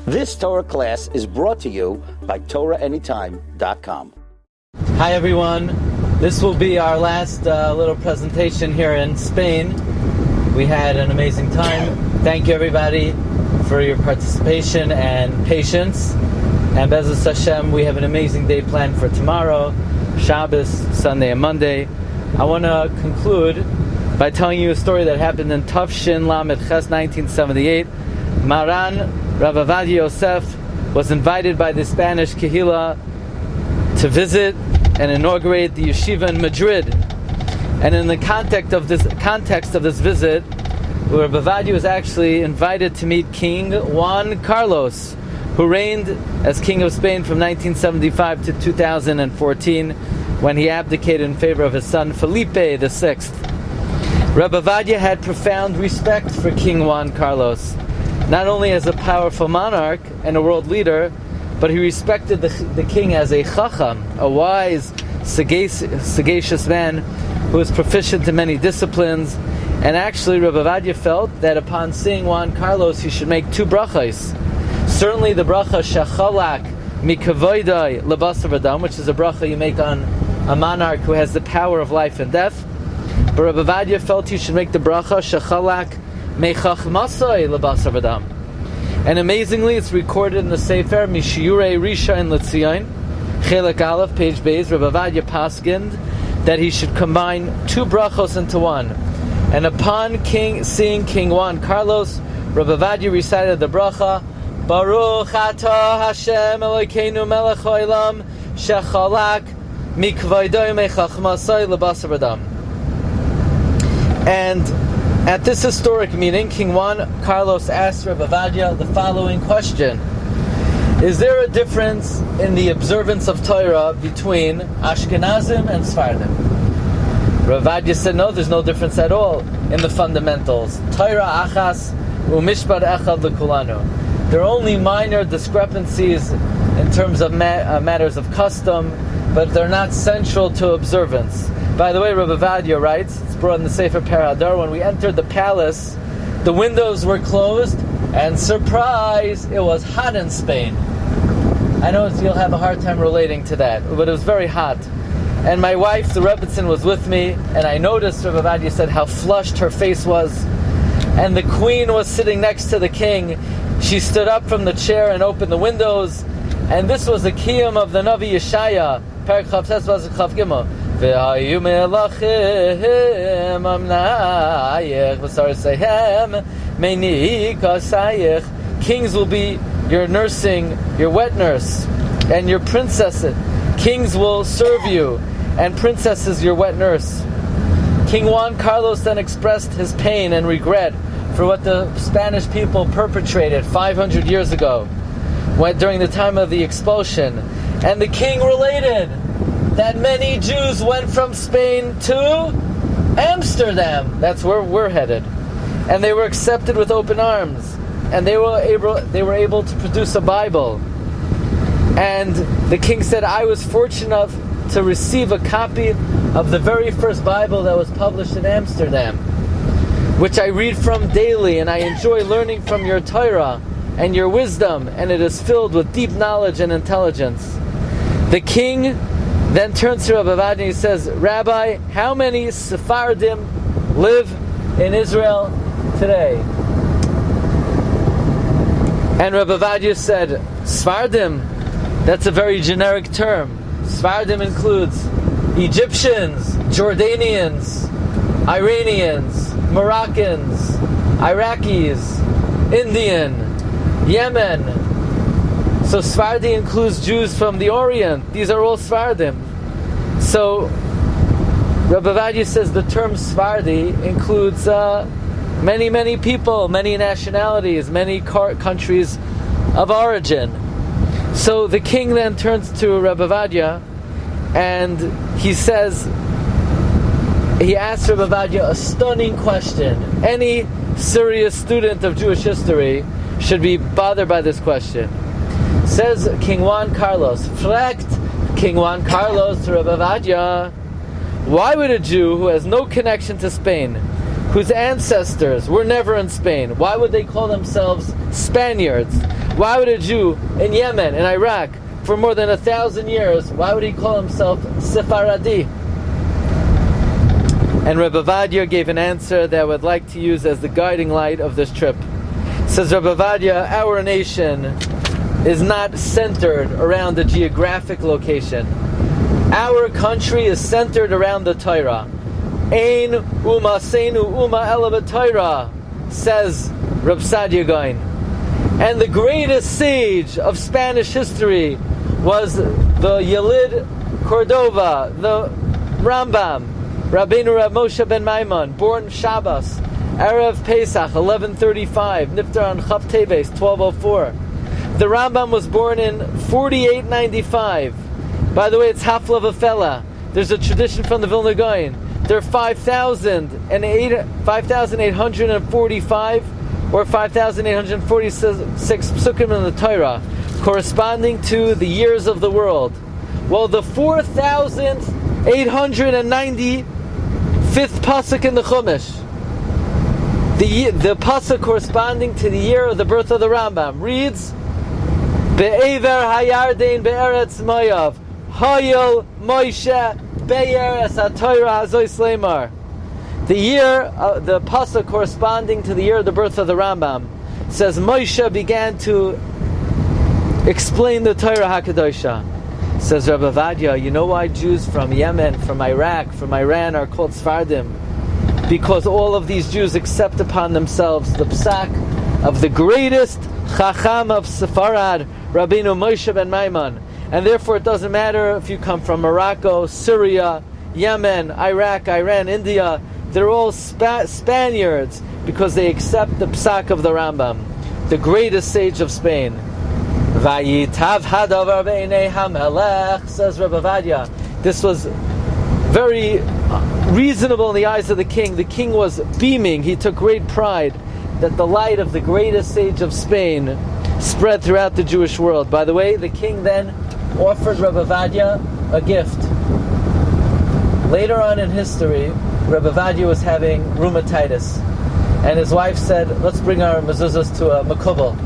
This Torah class is brought to you by TorahAnytime.com. Hi everyone, this will be our last little presentation here in Spain. We had an amazing time. Thank you everybody for your participation and patience. And Be'ezus Hashem, we have an amazing day planned for tomorrow, Shabbos, Sunday and Monday. I want to conclude by telling you a story that happened in Tafshin Lamed Ches 1978. Maran Rav Ovadia Yosef was invited by the Spanish Kehila to visit and inaugurate the yeshiva in Madrid. And in the context of this visit, Rav Ovadia was actually invited to meet King Juan Carlos, who reigned as King of Spain from 1975 to 2014, when he abdicated in favor of his son Felipe VI. Rabbi Ovadia had profound respect for King Juan Carlos, not only as a powerful monarch and a world leader, but he respected the king as a chacham, a wise, sagacious man who was proficient in many disciplines. And actually, Rabbi Ovadia felt that upon seeing Juan Carlos, he should make two brachas. Certainly the bracha shechalak mikavoidai lebasav adam, which is a bracha you make on a monarch who has the power of life and death. But Rabbi Ovadia felt you should make the bracha shechalak mechachmasai lebasav adam. And amazingly, it's recorded in the Sefer Shiurim Risha in Letzion, Chelek Aleph, page Beis. Rabbi Ovadia paskined that he should combine two brachos into one. And upon seeing King Juan Carlos, Rabbi Ovadia recited the bracha Baruch Atah Hashem Elokeinu Melech Haolam Shechalak Mikvoidoi Mechachmasai Lebasav Adam. And at this historic meeting, King Juan Carlos asked Rabbi Ovadia the following question: is there a difference in the observance of Torah between Ashkenazim and Sephardim? Rabbi Ovadia said, no, there's no difference at all in the fundamentals. Torah achas u'mishpat echad lekulanu. There are only minor discrepancies in terms of matters of custom, but they're not central to observance. By the way, Rabbi Ovadia writes, it's brought in the Sefer Paradar, when we entered the palace, the windows were closed, and surprise, it was hot in Spain. I know you'll have a hard time relating to that, but it was very hot. And my wife, the Rebbitzin, was with me, and I noticed, Rabbi Ovadia said, how flushed her face was. And the queen was sitting next to the king. She stood up from the chair and opened the windows, and this was the kiyum of the Navi Yeshaya, Perek Chav Tes Chav Gimel. V'hayu melachim amnayich v'sarsehem meinikasayich. Kings will be your nursing, your wet nurse, and your princesses. Kings will serve you, and princesses your wet nurse. King Juan Carlos then expressed his pain and regret for what the Spanish people perpetrated 500 years ago, during the time of the expulsion. And the king related that many Jews went from Spain to Amsterdam. That's where we're headed. And they were accepted with open arms. And they were able to produce a Bible. And the king said, I was fortunate enough to receive a copy of the very first Bible that was published in Amsterdam, which I read from daily, and I enjoy learning from your Torah and your wisdom, and it is filled with deep knowledge and intelligence. The king then turns to Rabbi Ovadia and he says, Rabbi, how many Sephardim live in Israel today? And Rabbi Ovadia said, Sephardim, that's a very generic term. Sephardim includes Egyptians, Jordanians, Iranians, Moroccans, Iraqis, Indian, Yemen. So Sephardi includes Jews from the Orient. These are all Sephardim. So Rabbi Ovadia says the term Sephardi includes many, many people, many nationalities, many countries of origin. So the king then turns to Rabbi Ovadia and he says, he asks Rabbi Ovadia a stunning question. Any serious student of Jewish history should be bothered by this question. Says King Juan Carlos, fragt King Juan Carlos to Rabbi Ovadia, why would a Jew who has no connection to Spain, whose ancestors were never in Spain, why would they call themselves Spaniards? Why would a Jew in Yemen, in Iraq, for more than 1,000 years, why would he call himself Sephardi? And Rabbi Ovadia gave an answer that I would like to use as the guiding light of this trip. Says Rabbi Ovadia, our nation is not centered around a geographic location. Our country is centered around the Torah. Ein Uma Seinu Uma Ela B'Torah, says Reb Sadia Gaon. And the greatest sage of Spanish history was the Yelid Cordova, the Rambam, Rabbeinu Rav Moshe ben Maimon, born Shabbos, Erev Pesach, 1135, Niftar on Chav Teves, 1204. The Rambam was born in 4895. By the way, it's Hafla V'Fela. There's a tradition from the Vilna Gaon. There are 5,845 or 5,846 psukim in the Torah, corresponding to the years of the world. Well, the 4,895th pasuk in the Chumash, the pasuk corresponding to the year of the birth of the Rambam, reads, Be'ever hayardein be'eretz moyav, hayol Moshe be'eretz ha'Torah hazois leimar. The year, the pasuk corresponding to the year of the birth of the Rambam, says Moshe began to explain the Torah HaKadosha. Says Rabbi Ovadia, you know why Jews from Yemen, from Iraq, from Iran are called Sephardim? Because all of these Jews accept upon themselves the psak of the greatest Chacham of Sepharad, Rabbeinu Moshe ben Maimon. And therefore it doesn't matter if you come from Morocco, Syria, Yemen, Iraq, Iran, India, they're all Spaniards because they accept the psak of the Rambam, the greatest sage of Spain. Vayitav hadavar b'einei hamelech, says Rabbi Ovadia. This was very reasonable in the eyes of the king. The king was beaming. He took great pride that the light of the greatest sage of Spain spread throughout the Jewish world. By the way, the king then offered Rabbi Ovadia a gift. Later on in history, Rabbi Ovadia was having rheumatitis, and his wife said, let's bring our mezuzahs to a makubal.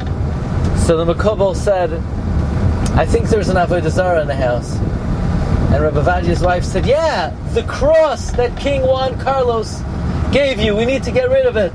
So the makubal said, I think there's an avodah zarah in the house. And Rabbi Ovadia's wife said, yeah, the cross that King Juan Carlos gave you, we need to get rid of it.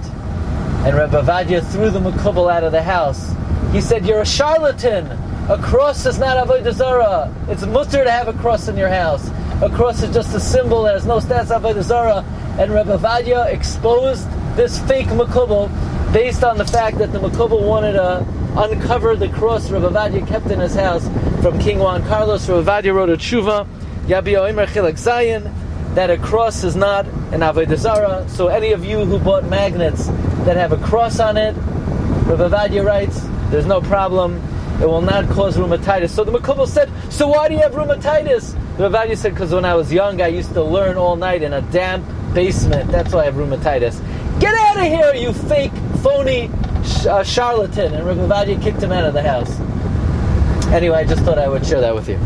And Rabbi Ovadia threw the makubal out of the house. He said, you're a charlatan. A cross is not avodah zarah. It's mutter to have a cross in your house. A cross is just a symbol that has no stats avodah zarah. And Rabbi Ovadia exposed this fake makubal based on the fact that the makubal wanted to uncover the cross Rabbi Ovadia kept in his house from King Juan Carlos. Rabbi Ovadia wrote a tshuva, Yabi Oimer Chilek Zayin, that a cross is not an avodah zarah. So any of you who bought magnets that have a cross on it, Rabbi Ovadia writes, there's no problem. It will not cause rheumatitis. So the makubal said, so why do you have rheumatitis? Rabbi Ovadia said, because when I was young, I used to learn all night in a damp basement. That's why I have rheumatitis. Get out of here, you fake, phony charlatan. And Rabbi Ovadia kicked him out of the house. Anyway, I just thought I would share that with you.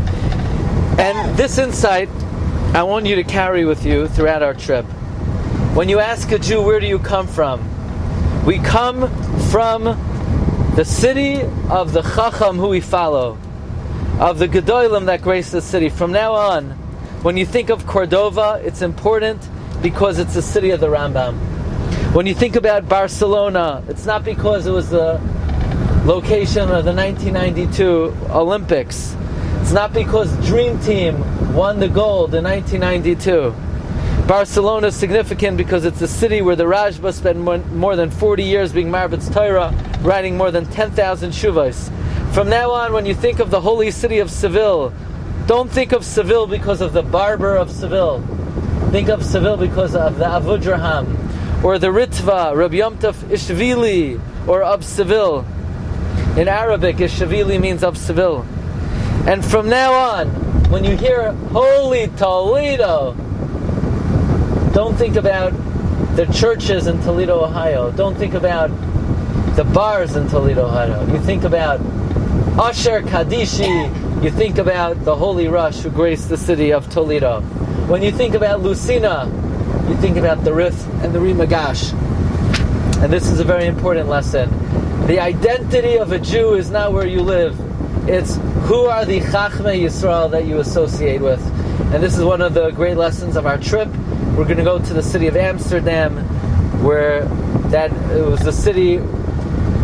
And this insight, I want you to carry with you throughout our trip. When you ask a Jew, where do you come from? We come from the city of the Chacham who we follow, of the Gedolim that grace the city. From now on, when you think of Cordova, it's important because it's the city of the Rambam. When you think about Barcelona, it's not because it was the location of the 1992 Olympics. It's not because Dream Team won the gold in 1992. Barcelona is significant because it's a city where the Rajba spent more than 40 years being Marbitz Torah, writing more than 10,000 shuvos. From now on, when you think of the holy city of Seville, don't think of Seville because of the barber of Seville. Think of Seville because of the Avudraham, or the Ritva, Rabbi Yom Tov Ishvili, or of Seville. In Arabic, Ishvili means of Seville. And from now on, when you hear Holy Toledo, don't think about the churches in Toledo, Ohio. Don't think about the bars in Toledo, Ohio. You think about Asher Kadishi. You think about the Holy Rush who graced the city of Toledo. When you think about Lucina, you think about the Rif and the Rimagash. And this is a very important lesson. The identity of a Jew is not where you live. It's who are the Chachmei Yisrael that you associate with. And this is one of the great lessons of our trip. We're going to go to the city of Amsterdam, where it was the city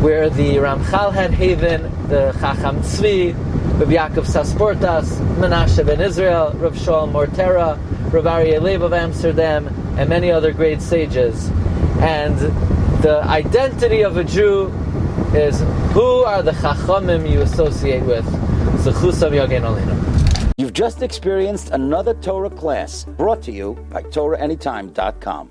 where the Ramchal had haven, the Chacham Tzvi, Rabbi Yaakov Sasportas, Menashe ben Israel, Rav Shaul Mortera, Rav Aryeh Leib of Amsterdam, and many other great sages. And the identity of a Jew is who are the Chachamim you associate with. Zechusav Yagen Olinu. You've just experienced another Torah class brought to you by TorahAnytime.com.